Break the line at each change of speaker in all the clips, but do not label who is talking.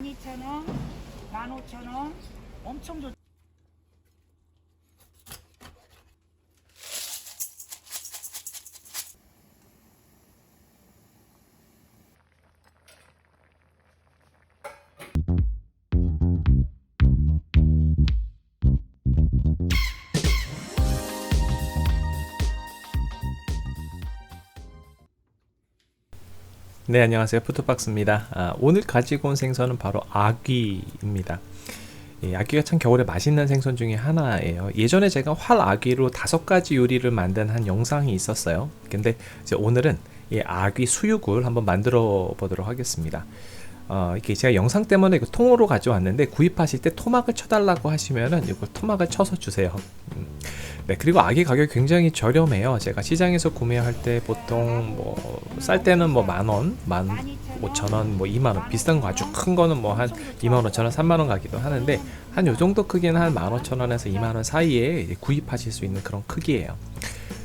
12,000원, 15,000원, 엄청 좋.
네, 안녕하세요. 푸드박스입니다. 오늘 가지고 온 생선은 바로 아귀입니다. 아귀가 참 겨울에 맛있는 생선 중에 하나예요. 예전에 제가 활아귀로 5가지 요리를 만든 한 영상이 있었어요. 근데 이제 오늘은 이 아귀 수육을 한번 만들어 보도록 하겠습니다. 이게 제가 영상 때문에 이거 통으로 가져왔는데, 구입하실 때 토막을 쳐달라고 하시면은 이거 토막을 쳐서 주세요. 네, 그리고 아귀 가격이 굉장히 저렴해요. 제가 시장에서 구매할 때 보통 뭐 쌀 때는 뭐 10,000원, 15,000원, 뭐 20,000원, 비싼 거 아주 큰 거는 뭐 한 25,000원, 30,000원 가기도 하는데, 한 요 정도 크기는 한 15,000원에서 20,000원 사이에 이제 구입하실 수 있는 그런 크기예요.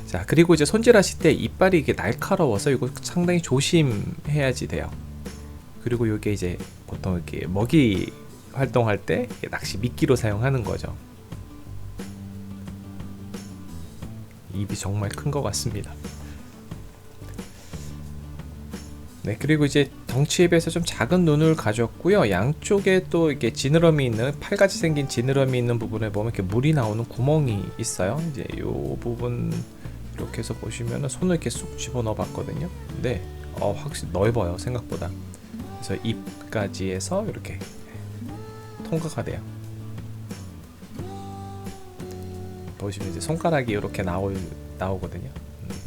자, 그리고 이제 손질하실 때 이빨이 이게 날카로워서 이거 상당히 조심해야지 돼요. 그리고 이게 이제 보통 이렇게 먹이 활동할 때 낚시 미끼로 사용하는 거죠. 입이 정말 큰 것 같습니다. 네, 그리고 이제 덩치에 비해서 좀 작은 눈을 가졌고요. 양쪽에 또 이렇게 지느러미 있는, 팔같이 생긴 지느러미 있는 부분에 보면 이렇게 물이 나오는 구멍이 있어요. 이제 요 부분 이렇게 해서 보시면은 손을 이렇게 쑥 집어넣어 봤거든요. 근데 확실히 넓어요, 생각보다. 그래서 입까지 해서 이렇게 통과가 돼요. 보시면 이제 손가락이 이렇게 나오거든요.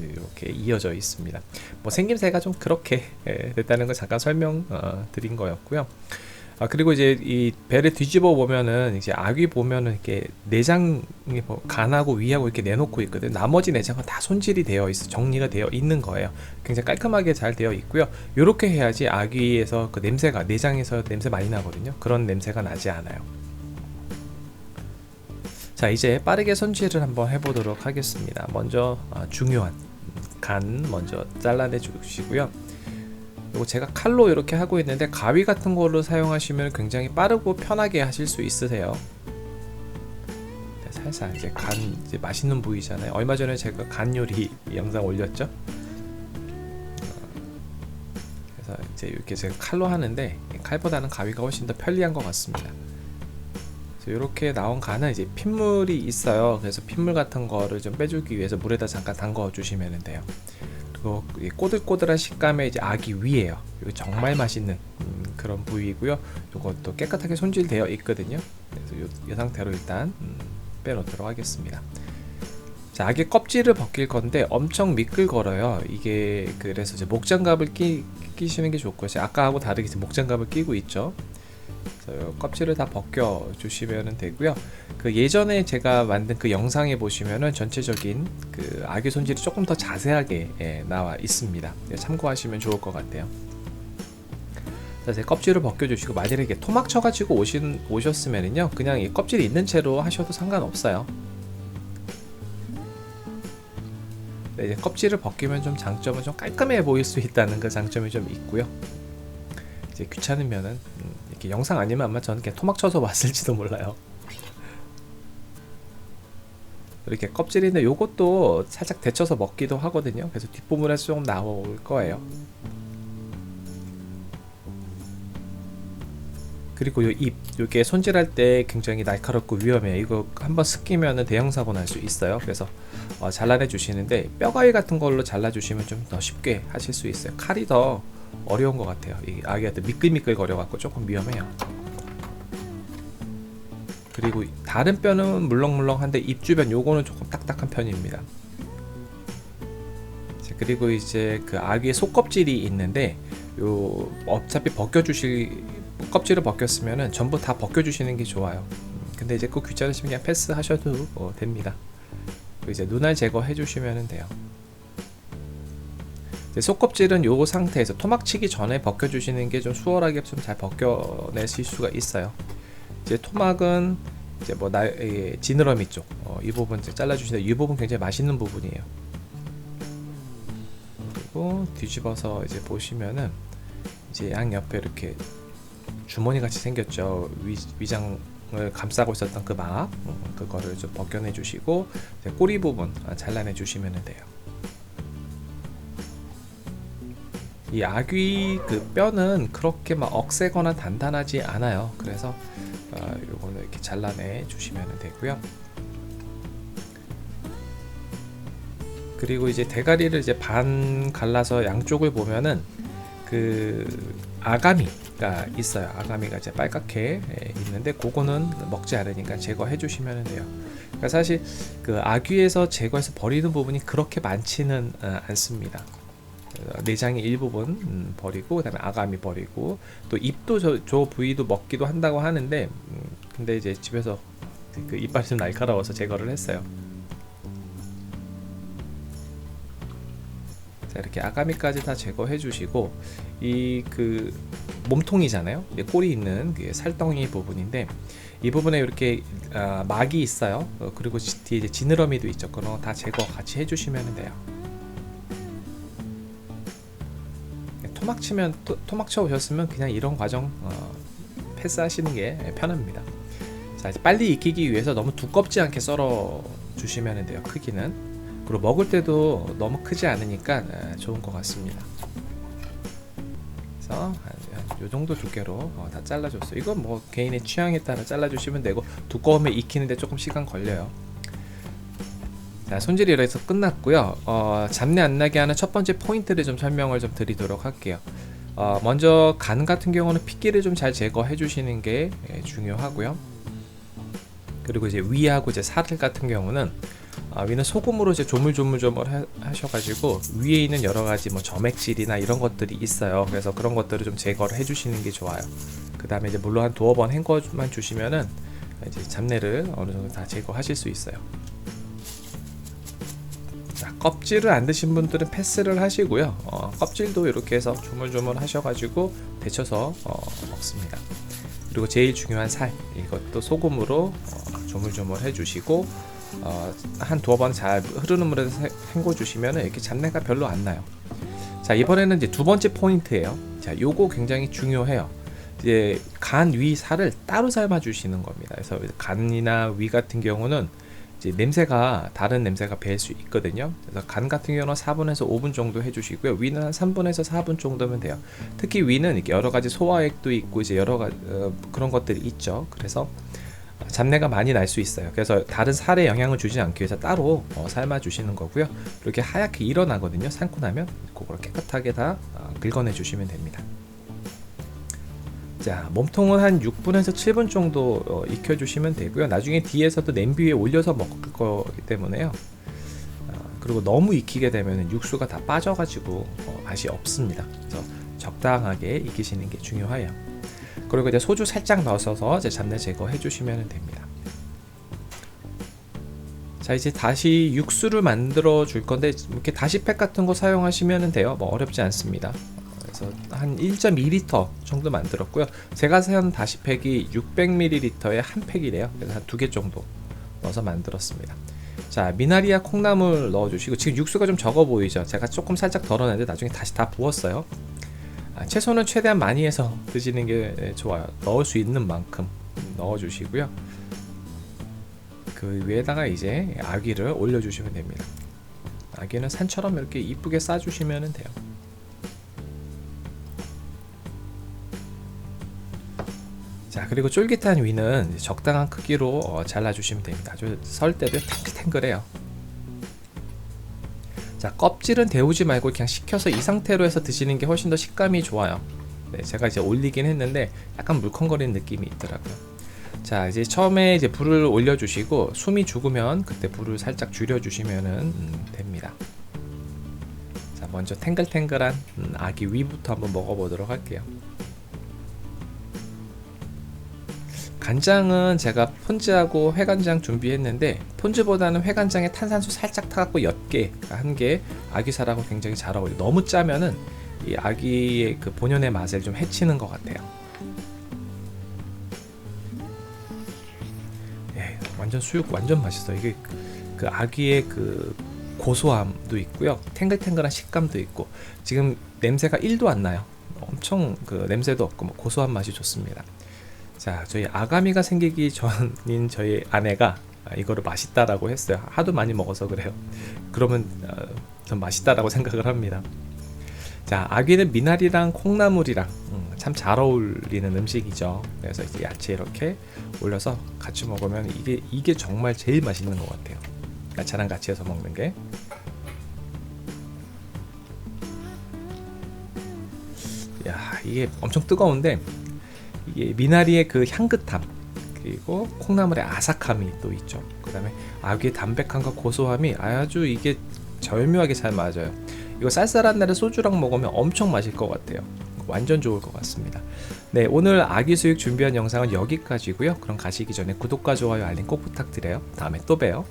이렇게 이어져 있습니다. 뭐 생김새가 좀 그렇게 됐다는 걸 잠깐 설명 드린 거였고요. 그리고 이제 이 배를 뒤집어 보면은 이제 아귀 보면은 이렇게 내장이 뭐 간하고 위하고 이렇게 내놓고 있거든요. 나머지 내장은 다 손질이 되어 있어, 정리가 되어 있는 거예요. 굉장히 깔끔하게 잘 되어 있고요. 이렇게 해야지 아귀에서 그 냄새가, 내장에서 냄새 많이 나거든요. 그런 냄새가 나지 않아요. 자, 이제 빠르게 손질을 한번 해보도록 하겠습니다. 먼저 중요한 간 먼저 잘라내 주시고요. 그리고 제가 칼로 이렇게 하고 있는데, 가위 같은 걸로 사용하시면 굉장히 빠르고 편하게 하실 수 있으세요. 살살 이제 간, 이제 맛있는 부위잖아요. 얼마 전에 제가 간 요리 영상 올렸죠. 그래서 이제 이렇게 제가 칼로 하는데, 칼보다는 가위가 훨씬 더 편리한 것 같습니다. 이렇게 나온 간은 이제 핏물이 있어요. 그래서 핏물 같은 거를 좀 빼주기 위해서 물에다 잠깐 담궈 주시면 돼요. 그리고 꼬들꼬들한 식감의 이제 아귀 위에요. 이거 정말 맛있는 그런 부위고요. 이것도 깨끗하게 손질되어 있거든요. 그래서 이 상태로 일단 빼놓도록 하겠습니다. 자, 아귀 껍질을 벗길 건데 엄청 미끌거려요. 이게 그래서 이제 목장갑을 끼시는 게 좋고요. 아까하고 다르게 이제 목장갑을 끼고 있죠. 껍질을 다 벗겨 주시면 되고요. 그 예전에 제가 만든 그 영상에 보시면은 전체적인 그 아귀 손질이 조금 더 자세하게 나와 있습니다. 참고하시면 좋을 것 같아요. 자, 이제 껍질을 벗겨 주시고, 만약에 이게 토막 쳐가지고 오셨으면은요, 그냥 이 껍질이 있는 채로 하셔도 상관없어요. 네, 이제 껍질을 벗기면 좀 장점은 좀 깔끔해 보일 수 있다는 그 장점이 좀 있고요. 이제 귀찮으면은 이렇게 영상 아니면 아마 저는 그냥 토막 쳐서 왔을지도 몰라요. 이렇게 껍질인데 요것도 살짝 데쳐서 먹기도 하거든요. 그래서 뒷부분에서 조금 나올 거예요. 그리고 요 입, 요게 손질할 때 굉장히 날카롭고 위험해요. 이거 한번 습기면은 대형 사고 날 수 있어요. 그래서 잘라내 주시는데, 뼈가위 같은 걸로 잘라 주시면 좀 더 쉽게 하실 수 있어요. 칼이 더 어려운 것 같아요. 이 아기한테 미끌미끌 거려갖고 조금 위험해요. 그리고 다른 뼈는 물렁물렁한데 입 주변 요거는 조금 딱딱한 편입니다. 그리고 이제 그 아귀의 속껍질이 있는데, 요 어차피 껍질을 벗겼으면은 전부 다 벗겨주시는 게 좋아요. 근데 이제 그 귀찮으시면 그냥 패스하셔도 됩니다. 이제 눈알 제거해 주시면 돼요. 속껍질은 요 상태에서 토막 치기 전에 벗겨주시는 게 좀 수월하게 좀 잘 벗겨내실 수가 있어요. 이제 토막은 이제 뭐 지느러미 쪽, 이 부분 이제 잘라주시는데, 이 부분 굉장히 맛있는 부분이에요. 그리고 뒤집어서 이제 보시면은 이제 양 옆에 이렇게 주머니 같이 생겼죠. 위장을 감싸고 있었던 그 막, 그거를 좀 벗겨내 주시고 이제 꼬리 부분 잘라내 주시면 돼요. 이 아귀 그 뼈는 그렇게 막 억세거나 단단하지 않아요. 그래서 요거는 이렇게 잘라내 주시면 되고요. 그리고 이제 대가리를 이제 반 갈라서 양쪽을 보면은 그 아가미가 있어요. 아가미가 이제 빨갛게 있는데 그거는 먹지 않으니까 제거해 주시면 돼요. 그러니까 사실 그 아귀에서 제거해서 버리는 부분이 그렇게 많지는 않습니다. 내장의 일부분 버리고 그다음에 아가미 버리고 또 입도 저 부위도 먹기도 한다고 하는데 근데 이제 집에서 그 이빨이 좀 날카로워서 제거를 했어요. 자, 이렇게 아가미까지 다 제거해 주시고 이 그 몸통이잖아요. 꼬리 있는 그 살덩이 부분인데 이 부분에 이렇게 막이 있어요. 그리고 뒤에 이제 지느러미도 있죠. 그거 다 제거 같이 해주시면 돼요. 토막 치면 토막 쳐 오셨으면 그냥 이런 과정 패스하시는 게 편합니다. 자, 이제 빨리 익히기 위해서 너무 두껍지 않게 썰어 주시면 돼요. 크기는. 그리고 먹을 때도 너무 크지 않으니까 좋은 것 같습니다. 그래서 요 정도 두께로 다 잘라줬어요. 이건 뭐 개인의 취향에 따라 잘라주시면 되고 두꺼우면 익히는데 조금 시간 걸려요. 자, 손질이 이래서 끝났고요. 잡내 안 나게 하는 첫 번째 포인트를 좀 설명을 좀 드리도록 할게요. 먼저 간 같은 경우는 핏기를 좀 잘 제거해 주시는 게 중요하고요. 그리고 이제 위하고 이제 살 같은 경우는 위는 소금으로 이제 조물조물 하셔가지고 위에 있는 여러 가지 뭐 점액질이나 이런 것들이 있어요. 그래서 그런 것들을 좀 제거를 해주시는 게 좋아요. 그 다음에 이제 물로 한 두어 번 헹궈만 주시면은 이제 잡내를 어느 정도 다 제거하실 수 있어요. 자, 껍질을 안 드신 분들은 패스를 하시고요. 껍질도 이렇게 해서 조물조물 하셔가지고 데쳐서 먹습니다. 그리고 제일 중요한 살, 이것도 소금으로 조물조물 해주시고 한 두어 번 잘 흐르는 물에서 헹궈 주시면 이렇게 잡내가 별로 안 나요. 자, 이번에는 이제 두 번째 포인트예요. 자, 요거 굉장히 중요해요. 이제 간, 위, 살을 따로 삶아 주시는 겁니다. 그래서 간이나 위 같은 경우는 이제 냄새가 다른 냄새가 배일 수 있거든요. 그래서 간 같은 경우는 4분에서 5분 정도 해주시고요. 위는 한 3분에서 4분 정도면 돼요. 특히 위는 이렇게 여러 가지 소화액도 있고 이제 여러 가지 그런 것들이 있죠. 그래서 잡내가 많이 날 수 있어요. 그래서 다른 살에 영향을 주지 않기 위해서 따로 삶아 주시는 거고요. 이렇게 하얗게 일어나거든요. 삶고 나면 그걸 깨끗하게 다 긁어내 주시면 됩니다. 자, 몸통은 한 6분에서 7분 정도 익혀 주시면 되고요. 나중에 뒤에서도 냄비 위에 올려서 먹을 거기 때문에요. 그리고 너무 익히게 되면 육수가 다 빠져가지고 맛이 없습니다. 그래서 적당하게 익히시는 게 중요해요. 그리고 이제 소주 살짝 넣어서 이제 잡내 제거해 주시면 됩니다. 자, 이제 다시 육수를 만들어 줄 건데 이렇게 다시팩 같은 거 사용하시면 돼요. 뭐 어렵지 않습니다. 그래서 한 1.2리터 정도 만들었고요. 제가 사용 다시팩이 600ml에 한 팩이래요. 그래서 한 2개 정도 넣어서 만들었습니다. 자, 미나리와 콩나물 넣어주시고 지금 육수가 좀 적어 보이죠? 제가 조금 살짝 덜어냈는데 나중에 다시 다 부었어요. 채소는 최대한 많이 해서 드시는 게 좋아요. 넣을 수 있는 만큼 넣어주시고요. 그 위에다가 이제 아귀를 올려주시면 됩니다. 아귀는 산처럼 이렇게 이쁘게 싸주시면 돼요. 자, 그리고 쫄깃한 위는 적당한 크기로 잘라주시면 됩니다. 아주 설 때도 탱글탱글해요. 자, 껍질은 데우지 말고 그냥 식혀서 이 상태로 해서 드시는 게 훨씬 더 식감이 좋아요. 네, 제가 이제 올리긴 했는데 약간 물컹거리는 느낌이 있더라고요. 자, 이제 처음에 이제 불을 올려주시고 숨이 죽으면 그때 불을 살짝 줄여주시면 됩니다. 자, 먼저 탱글탱글한 아귀 위부터 한번 먹어보도록 할게요. 간장은 제가 폰즈하고 회간장 준비했는데 폰즈보다는 회간장에 탄산수 살짝 타갖고 옅게 한 게 아귀살하고 굉장히 잘 어울려요. 너무 짜면은 이 아귀의 그 본연의 맛을 좀 해치는 것 같아요. 예, 완전 수육 완전 맛있어요. 이게 그 아귀의 그 고소함도 있고요, 탱글탱글한 식감도 있고 지금 냄새가 1도 안 나요. 엄청 그 냄새도 없고 뭐 고소한 맛이 좋습니다. 자, 저희 아가미가 생기기 전인 저희 아내가 이거를 맛있다라고 했어요. 하도 많이 먹어서 그래요. 그러면 전 맛있다라고 생각을 합니다. 자, 아귀는 미나리랑 콩나물이랑 참 잘 어울리는 음식이죠. 그래서 이제 야채 이렇게 올려서 같이 먹으면 이게 정말 제일 맛있는 것 같아요. 야채랑 같이 해서 먹는 게. 야, 이게 엄청 뜨거운데 이게 미나리의 그 향긋함 그리고 콩나물의 아삭함이 또 있죠. 그 다음에 아귀의 담백함과 고소함이 아주 이게 절묘하게 잘 맞아요. 이거 쌀쌀한 날에 소주랑 먹으면 엄청 맛있을 것 같아요. 완전 좋을 것 같습니다. 네, 오늘 아귀 수육 준비한 영상은 여기까지고요. 그럼 가시기 전에 구독과 좋아요 알림 꼭 부탁드려요. 다음에 또 봬요.